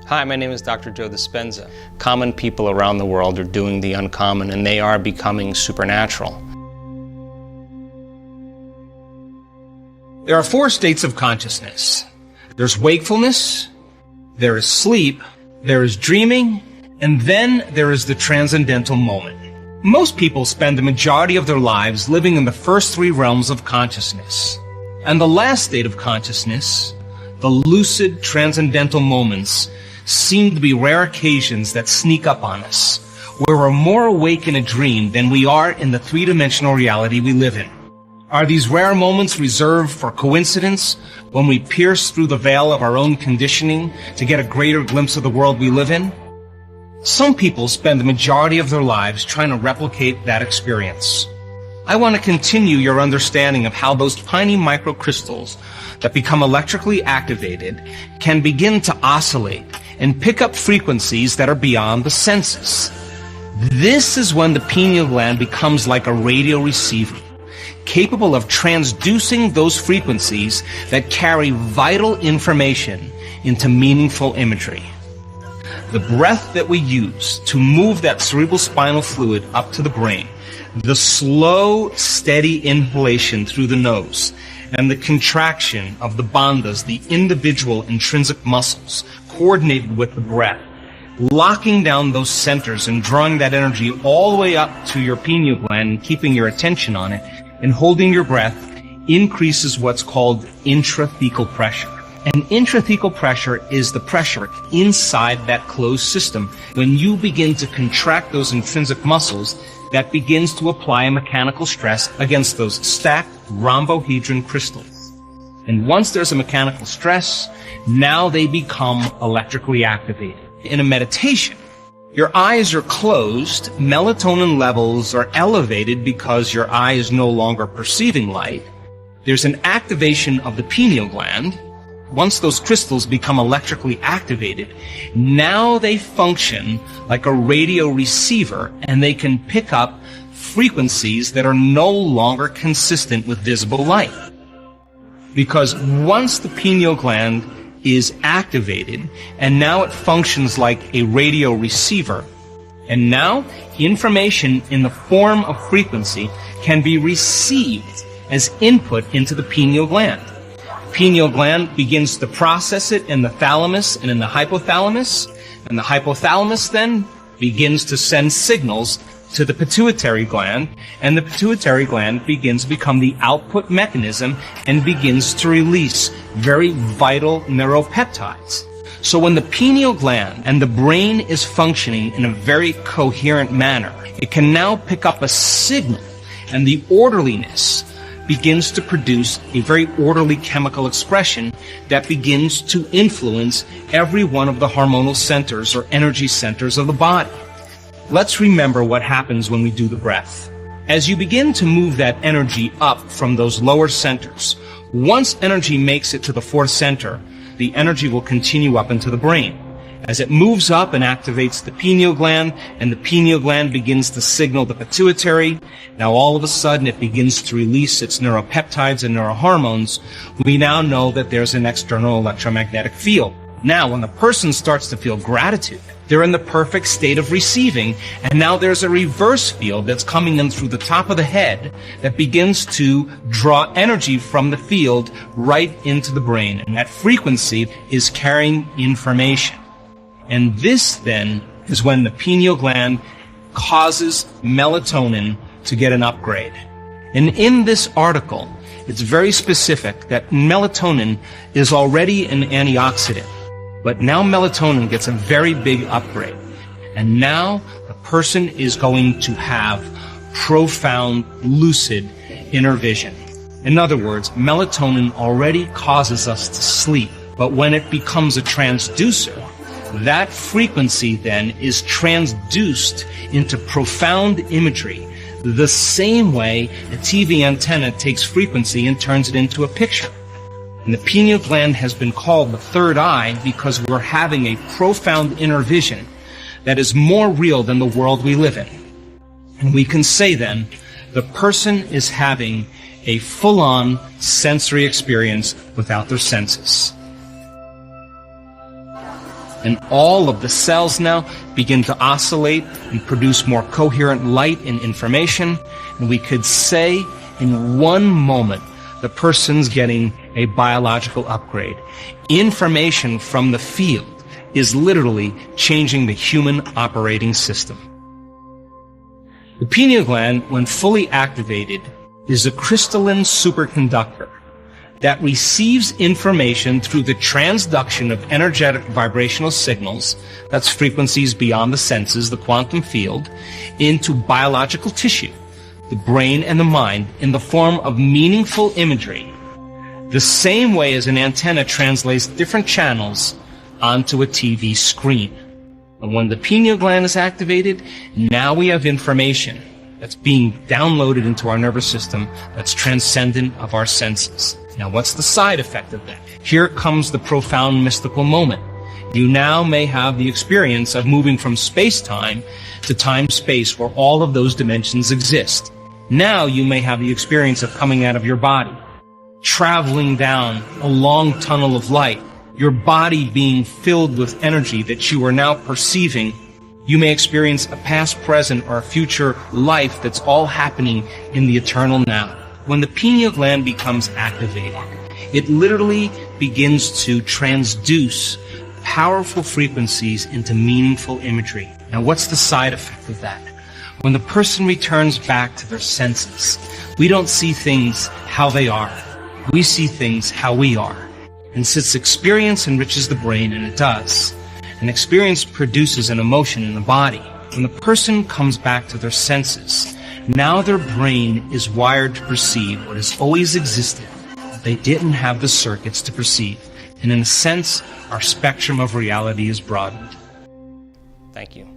Hi, my name is Dr. Joe Dispenza. Common people around the world are doing the uncommon, and they are becoming supernatural. There are 4 states of consciousness. There's wakefulness, there is sleep, there is dreaming, and then there is the transcendental moment. Most people spend the majority of their lives living in the first 3 realms of consciousness. And the last state of consciousness, the lucid transcendental moments, seem to be rare occasions that sneak up on us, where we're more awake in a dream than we are in the 3-dimensional reality we live in. Are these rare moments reserved for coincidence, when we pierce through the veil of our own conditioning to get a greater glimpse of the world we live in? Some people spend the majority of their lives trying to replicate that experience. I want to continue your understanding of how those tiny microcrystals that become electrically activated can begin to oscillate and pick up frequencies that are beyond the senses. This is when the pineal gland becomes like a radio receiver, capable of transducing those frequencies that carry vital information into meaningful imagery. The breath that we use to move that cerebral spinal fluid up to the brain, the slow, steady inhalation through the nose, and the contraction of the bandhas, the individual intrinsic muscles, coordinated with the breath, locking down those centers and drawing that energy all the way up to your pineal gland and keeping your attention on it and holding your breath increases what's called intrathecal pressure. And intrathecal pressure is the pressure inside that closed system. When you begin to contract those intrinsic muscles, that begins to apply a mechanical stress against those stacked rhombohedron crystals. And once there's a mechanical stress, now they become electrically activated. In a meditation, your eyes are closed, melatonin levels are elevated because your eye is no longer perceiving light. There's an activation of the pineal gland. Once those crystals become electrically activated, now they function like a radio receiver, and they can pick up frequencies that are no longer consistent with visible light. Because once the pineal gland is activated, and now it functions like a radio receiver, and now information in the form of frequency can be received as input into the pineal gland. Pineal gland begins to process it in the thalamus and in the hypothalamus, and the hypothalamus then begins to send signals to the pituitary gland, and the pituitary gland begins to become the output mechanism and begins to release very vital neuropeptides. So when the pineal gland and the brain is functioning in a very coherent manner, it can now pick up a signal, and the orderliness begins to produce a very orderly chemical expression that begins to influence every one of the hormonal centers or energy centers of the body. Let's remember what happens when we do the breath. As you begin to move that energy up from those lower centers, once energy makes it to the 4th center, the energy will continue up into the brain. As it moves up and activates the pineal gland, and the pineal gland begins to signal the pituitary, now all of a sudden it begins to release its neuropeptides and neurohormones. We now know that there's an external electromagnetic field. Now, when the person starts to feel gratitude, they're in the perfect state of receiving, and now there's a reverse field that's coming in through the top of the head that begins to draw energy from the field right into the brain, and that frequency is carrying information. And this, then, is when the pineal gland causes melatonin to get an upgrade. And in this article, it's very specific that melatonin is already an antioxidant. But now melatonin gets a very big upgrade. And now the person is going to have profound, lucid inner vision. In other words, melatonin already causes us to sleep. But when it becomes a transducer, that frequency then is transduced into profound imagery, the same way a TV antenna takes frequency and turns it into a picture. And the pineal gland has been called the 3rd eye because we're having a profound inner vision that is more real than the world we live in. And we can say then, the person is having a full-on sensory experience without their senses. And all of the cells now begin to oscillate and produce more coherent light and information. And we could say in one moment, the person's getting a biological upgrade. Information from the field is literally changing the human operating system. The pineal gland, when fully activated, is a crystalline superconductor that receives information through the transduction of energetic vibrational signals, that's frequencies beyond the senses, the quantum field, into biological tissue, the brain and the mind, in the form of meaningful imagery, the same way as an antenna translates different channels onto a TV screen. And when the pineal gland is activated, now we have information that's being downloaded into our nervous system that's transcendent of our senses. Now, what's the side effect of that? Here comes the profound mystical moment. You now may have the experience of moving from space-time to time-space, where all of those dimensions exist. Now you may have the experience of coming out of your body, traveling down a long tunnel of light, your body being filled with energy that you are now perceiving. You may experience a past, present, or a future life that's all happening in the eternal now. When the pineal gland becomes activated, it literally begins to transduce powerful frequencies into meaningful imagery. Now, what's the side effect of that? When the person returns back to their senses, we don't see things how they are. We see things how we are. And since experience enriches the brain, and it does, and experience produces an emotion in the body, when the person comes back to their senses, now their brain is wired to perceive what has always existed. They didn't have the circuits to perceive. And in a sense, our spectrum of reality is broadened. Thank you.